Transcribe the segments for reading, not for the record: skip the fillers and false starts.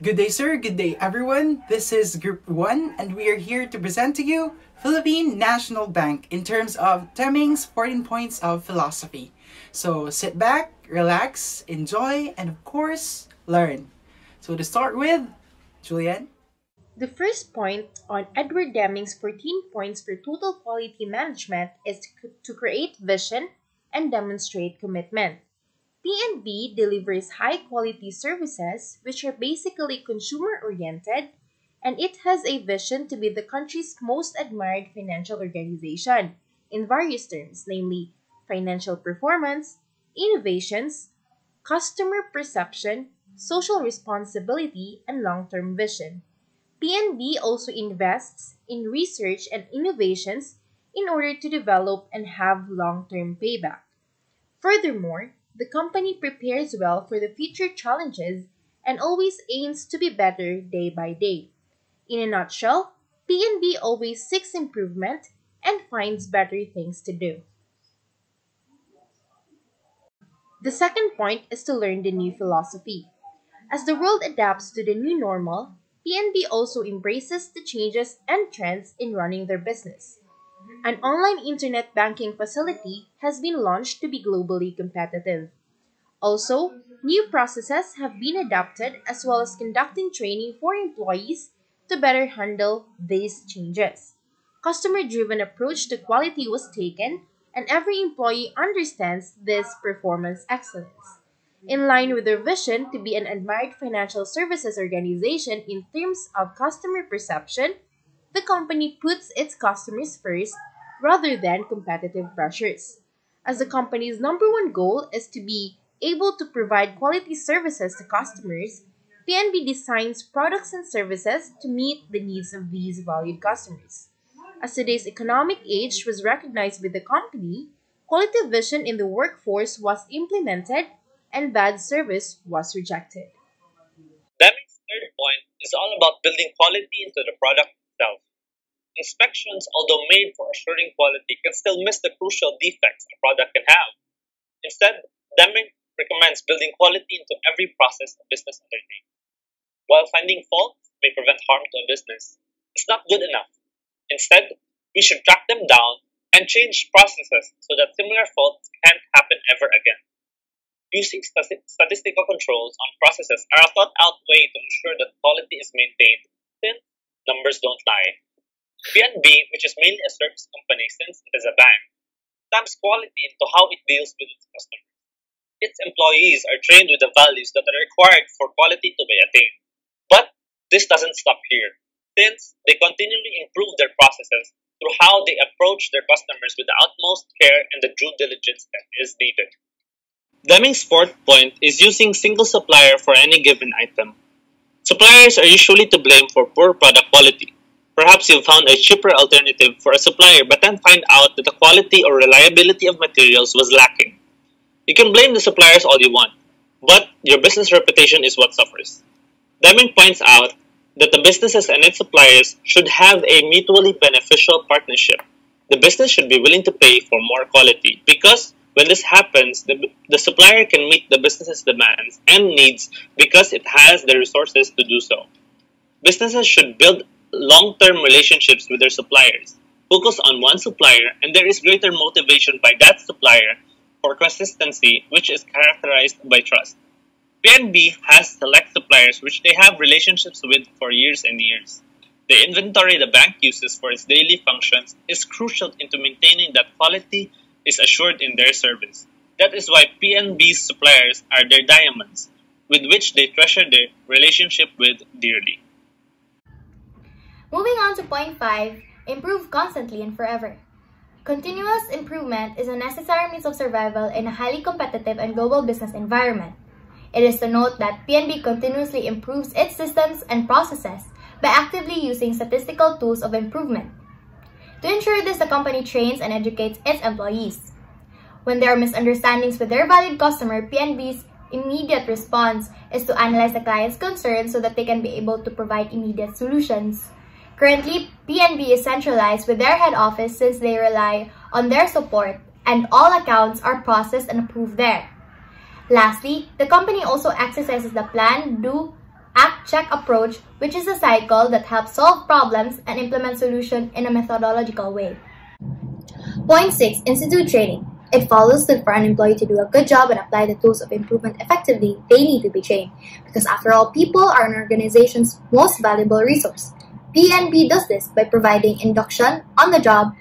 Good day, sir. Good day, everyone. This is Group 1, and we are here to present to you Philippine National Bank in terms of Deming's 14 points of philosophy. So sit back, relax, enjoy, and of course, learn. So to start with, Julian. The first point on Edward Deming's 14 points for total quality management is to create vision and demonstrate commitment. PNB delivers high-quality services which are basically consumer-oriented, and it has a vision to be the country's most admired financial organization in various terms, namely financial performance, innovations, customer perception, social responsibility, and long-term vision. PNB also invests in research and innovations in order to develop and have long-term payback. Furthermore, the company prepares well for the future challenges and always aims to be better day by day. In a nutshell, PNB always seeks improvement and finds better things to do. The second point is to learn the new philosophy. As the world adapts to the new normal, PNB also embraces the changes and trends in running their business. An online internet banking facility has been launched to be globally competitive. Also, new processes have been adopted as well as conducting training for employees to better handle these changes. Customer-driven approach to quality was taken, and every employee understands this performance excellence. In line with their vision to be an admired financial services organization in terms of customer perception, the company puts its customers first rather than competitive pressures. As the company's number one goal is to be able to provide quality services to customers, PNB designs products and services to meet the needs of these valued customers. As today's economic age was recognized with the company, quality vision in the workforce was implemented and bad service was rejected. Deming's third point is all about building quality into the product itself. Inspections, although made for assuring quality, can still miss the crucial defects a product can have. Instead, Deming recommends building quality into every process a business undertakes. While finding faults may prevent harm to a business, it's not good enough. Instead, we should track them down and change processes so that similar faults can't happen ever again. Using statistical controls on processes are a thought-out way to ensure that quality is maintained, since numbers don't lie. PNB, which is mainly a service company since it is a bank, stamps quality into how it deals with its customers. Its employees are trained with the values that are required for quality to be attained. But this doesn't stop here, since they continually improve their processes through how they approach their customers with the utmost care and the due diligence that is needed. Deming's fourth point is using single supplier for any given item. Suppliers are usually to blame for poor product quality. Perhaps you found a cheaper alternative for a supplier but then find out that the quality or reliability of materials was lacking. You can blame the suppliers all you want, but your business reputation is what suffers. Deming points out that the businesses and its suppliers should have a mutually beneficial partnership. The business should be willing to pay for more quality because when this happens, the supplier can meet the business's demands and needs because it has the resources to do so. Businesses should build long-term relationships with their suppliers, focus on one supplier, and there is greater motivation by that supplier for consistency, which is characterized by trust. PNB has select suppliers which they have relationships with for years and years. The inventory the bank uses for its daily functions is crucial into maintaining that quality is assured in their service. That is why PNB's suppliers are their diamonds, with which they treasure their relationship with dearly. Moving on to point 5, improve constantly and forever. Continuous improvement is a necessary means of survival in a highly competitive and global business environment. It is to note that PNB continuously improves its systems and processes by actively using statistical tools of improvement. To ensure this, the company trains and educates its employees. When there are misunderstandings with their valued customer, PNB's immediate response is to analyze the client's concerns so that they can be able to provide immediate solutions. Currently, PNB is centralized with their head office since they rely on their support and all accounts are processed and approved there. Lastly, the company also exercises the plan, do, act-check approach, which is a cycle that helps solve problems and implement solutions in a methodological way. Point 6. Institute training. It follows that for an employee to do a good job and apply the tools of improvement effectively, they need to be trained. Because after all, people are an organization's most valuable resource. PNB does this by providing induction on the job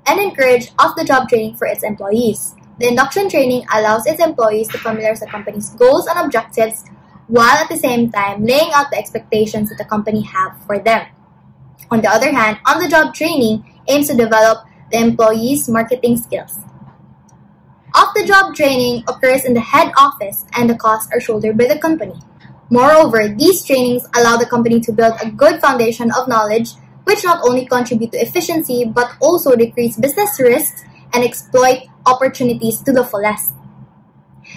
and encourage off-the-job training for its employees. The induction training allows its employees to familiarize the company's goals and objectives while at the same time laying out the expectations that the company have for them. On the other hand, on-the-job training aims to develop the employees' marketing skills. Off-the-job training occurs in the head office and the costs are shouldered by the company. Moreover, these trainings allow the company to build a good foundation of knowledge which not only contribute to efficiency but also decrease business risks and exploit opportunities to the fullest.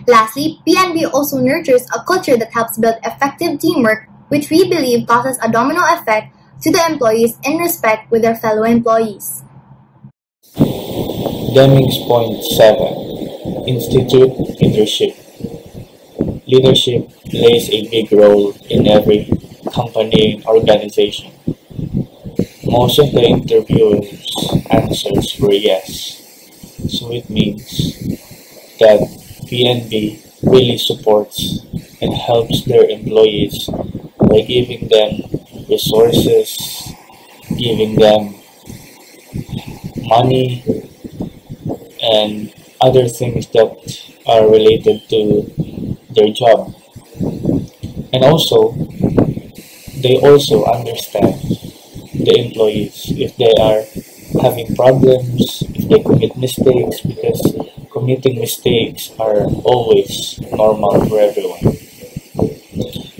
Lastly, PNB also nurtures a culture that helps build effective teamwork, which we believe causes a domino effect to the employees in respect with their fellow employees. Deming's point 7. Institute leadership. Leadership plays a big role in every company and organization. Most of the interviewers' answers were yes, so it means that PNB really supports and helps their employees by giving them resources, giving them money, and other things that are related to their job. And also, they also understand the employees if they are having problems, if they commit mistakes, because committing mistakes are always normal for everyone.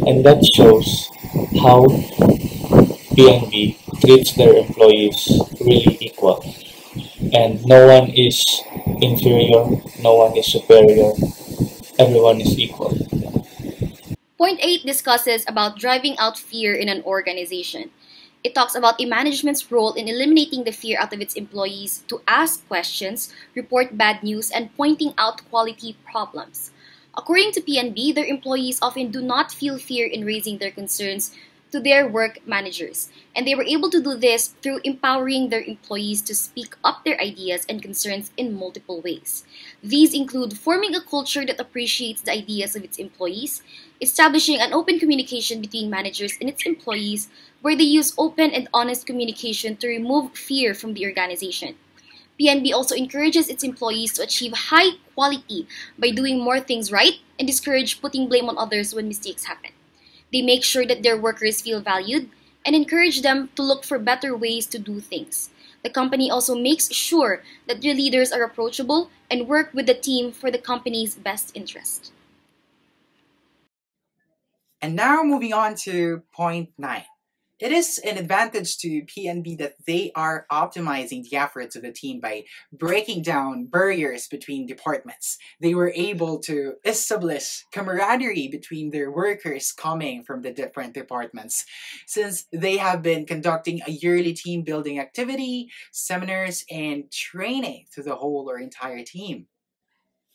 And that shows how PNB treats their employees really equal. And no one is inferior, no one is superior, everyone is equal. Point 8 discusses about driving out fear in an organization. It talks about a management's role in eliminating the fear out of its employees to ask questions, report bad news, and pointing out quality problems. According to PNB, their employees often do not feel fear in raising their concerns to their work managers, and they were able to do this through empowering their employees to speak up their ideas and concerns in multiple ways. These include forming a culture that appreciates the ideas of its employees, establishing an open communication between managers and its employees, where they use open and honest communication to remove fear from the organization. PNB also encourages its employees to achieve high quality by doing more things right and discourage putting blame on others when mistakes happen. They make sure that their workers feel valued and encourage them to look for better ways to do things. The company also makes sure that their leaders are approachable and work with the team for the company's best interest. And now moving on to point 9. It is an advantage to PNB that they are optimizing the efforts of the team by breaking down barriers between departments. They were able to establish camaraderie between their workers coming from the different departments, since they have been conducting a yearly team building activity, seminars, and training to the whole or entire team.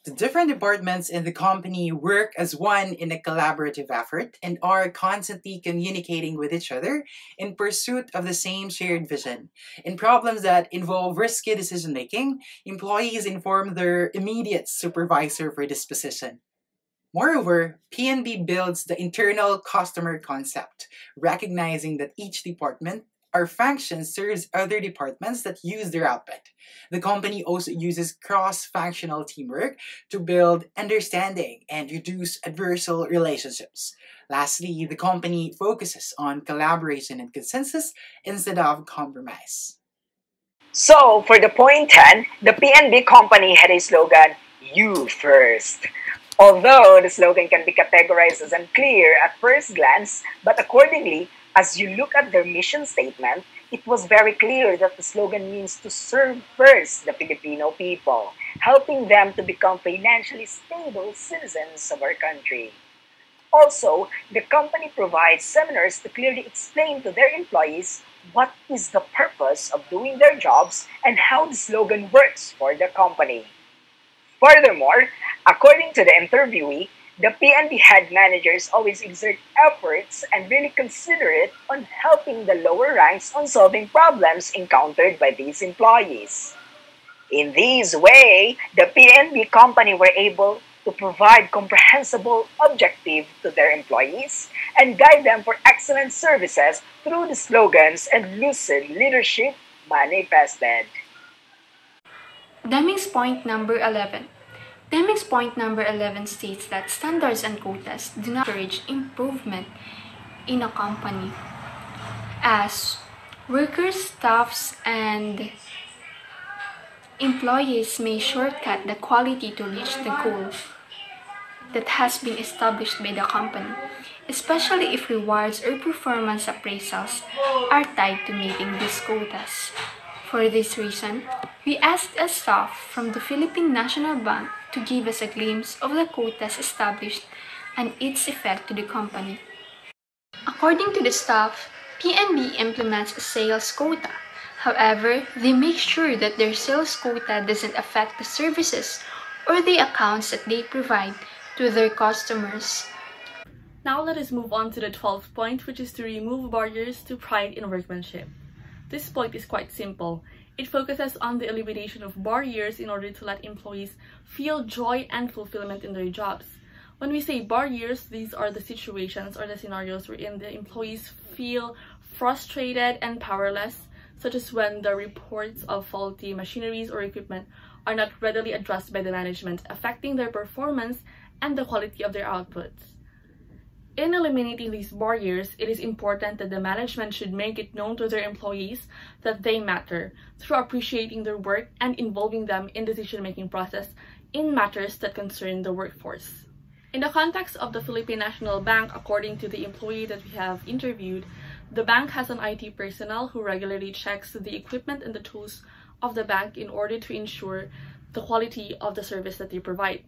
The different departments in the company work as one in a collaborative effort and are constantly communicating with each other in pursuit of the same shared vision. In problems that involve risky decision making, employees inform their immediate supervisor for disposition. Moreover, PNB builds the internal customer concept, recognizing that each department or function serves other departments that use their output. The company also uses cross-functional teamwork to build understanding and reduce adversarial relationships. Lastly, the company focuses on collaboration and consensus instead of compromise. So, for the point 10, the PNB company had a slogan, "You First." Although the slogan can be categorized as unclear at first glance, but accordingly, as you look at their mission statement, it was very clear that the slogan means to serve first the Filipino people, helping them to become financially stable citizens of our country. Also, the company provides seminars to clearly explain to their employees what is the purpose of doing their jobs and how the slogan works for the company. Furthermore, according to the interviewee, The PNB head managers always exert efforts and really considerate on helping the lower ranks on solving problems encountered by these employees. In this way, the PNB company were able to provide comprehensible objective to their employees and guide them for excellent services through the slogans and lucid leadership manifested. Deming's point number 11. Deming's point number 11 states that standards and quotas do not encourage improvement in a company, as workers, staffs, and employees may shortcut the quality to reach the goal that has been established by the company, especially if rewards or performance appraisals are tied to meeting these quotas. For this reason, we asked a staff from the Philippine National Bank to give us a glimpse of the quotas established and its effect to the company. According to the staff, PNB implements a sales quota. However, they make sure that their sales quota doesn't affect the services or the accounts that they provide to their customers. Now let us move on to the 12th point, which is to remove barriers to pride in workmanship. This point is quite simple. It focuses on the elimination of barriers in order to let employees feel joy and fulfillment in their jobs. When we say barriers, these are the situations or the scenarios wherein the employees feel frustrated and powerless, such as when the reports of faulty machineries or equipment are not readily addressed by the management, affecting their performance and the quality of their outputs. In eliminating these barriers, it is important that the management should make it known to their employees that they matter through appreciating their work and involving them in decision-making process in matters that concern the workforce. In the context of the Philippine National Bank, according to the employee that we have interviewed, the bank has an IT personnel who regularly checks the equipment and the tools of the bank in order to ensure the quality of the service that they provide.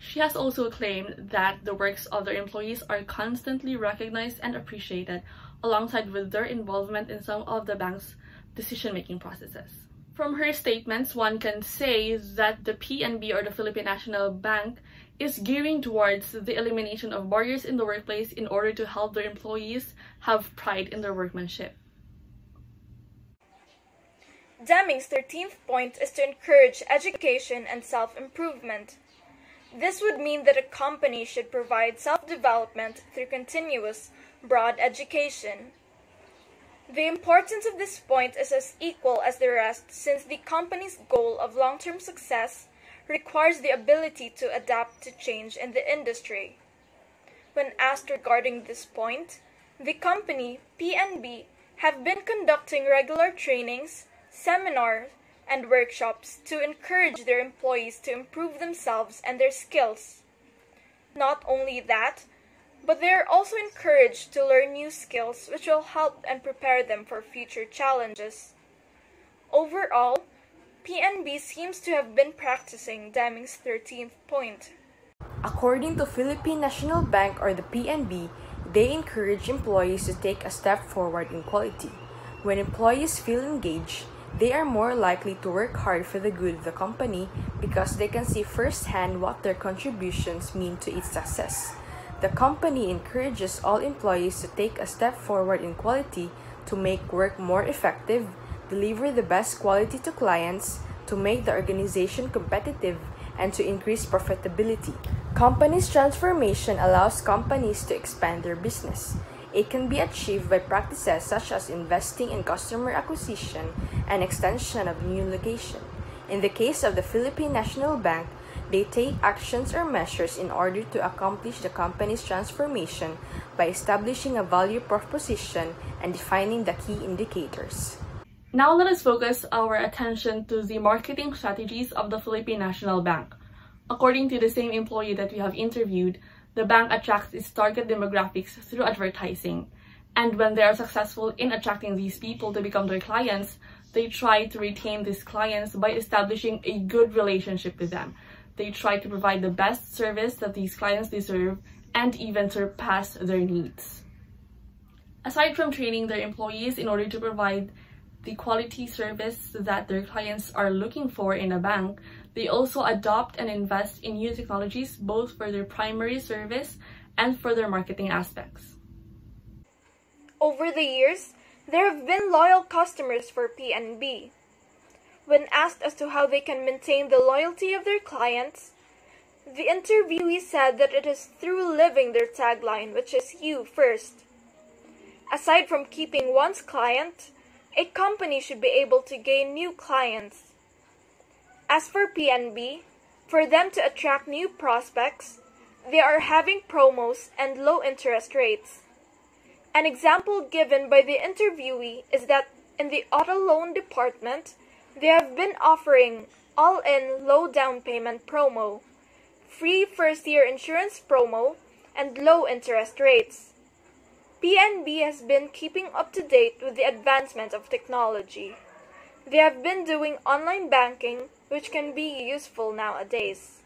She has also claimed that the works of their employees are constantly recognized and appreciated, alongside with their involvement in some of the bank's decision-making processes. From her statements, one can say that the PNB or the Philippine National Bank is gearing towards the elimination of barriers in the workplace in order to help their employees have pride in their workmanship. Deming's 13th point is to encourage education and self-improvement. This would mean that a company should provide self-development through continuous, broad education. The importance of this point is as equal as the rest, since the company's goal of long-term success requires the ability to adapt to change in the industry. When asked regarding this point, the company, PNB, have been conducting regular trainings, seminars, and workshops to encourage their employees to improve themselves and their skills. Not only that, but they are also encouraged to learn new skills which will help and prepare them for future challenges. Overall, PNB seems to have been practicing Deming's 13th point. According to Philippine National Bank or the PNB, they encourage employees to take a step forward in quality. When employees feel engaged, they are more likely to work hard for the good of the company because they can see firsthand what their contributions mean to its success. The company encourages all employees to take a step forward in quality to make work more effective, deliver the best quality to clients, to make the organization competitive, and to increase profitability. Company's transformation allows companies to expand their business. It can be achieved by practices such as investing in customer acquisition and extension of new location. In the case of the Philippine National Bank, they take actions or measures in order to accomplish the company's transformation by establishing a value proposition and defining the key indicators. Now let us focus our attention to the marketing strategies of the Philippine National Bank. According to the same employee that we have interviewed, the bank attracts its target demographics through advertising. And when they are successful in attracting these people to become their clients, they try to retain these clients by establishing a good relationship with them. They try to provide the best service that these clients deserve and even surpass their needs. Aside from training their employees in order to provide the quality service that their clients are looking for in a bank, They also adopt and invest in new technologies both for their primary service and for their marketing aspects. Over the years, there have been loyal customers for PNB. When asked as to how they can maintain the loyalty of their clients, the interviewee said that it is through living their tagline, which is "You First." Aside from keeping one's client, a company should be able to gain new clients. As for PNB, for them to attract new prospects, they are having promos and low interest rates. An example given by the interviewee is that in the auto loan department, they have been offering all-in low down payment promo, free first-year insurance promo, and low interest rates. PNB has been keeping up to date with the advancement of technology. They have been doing online banking, which can be useful nowadays.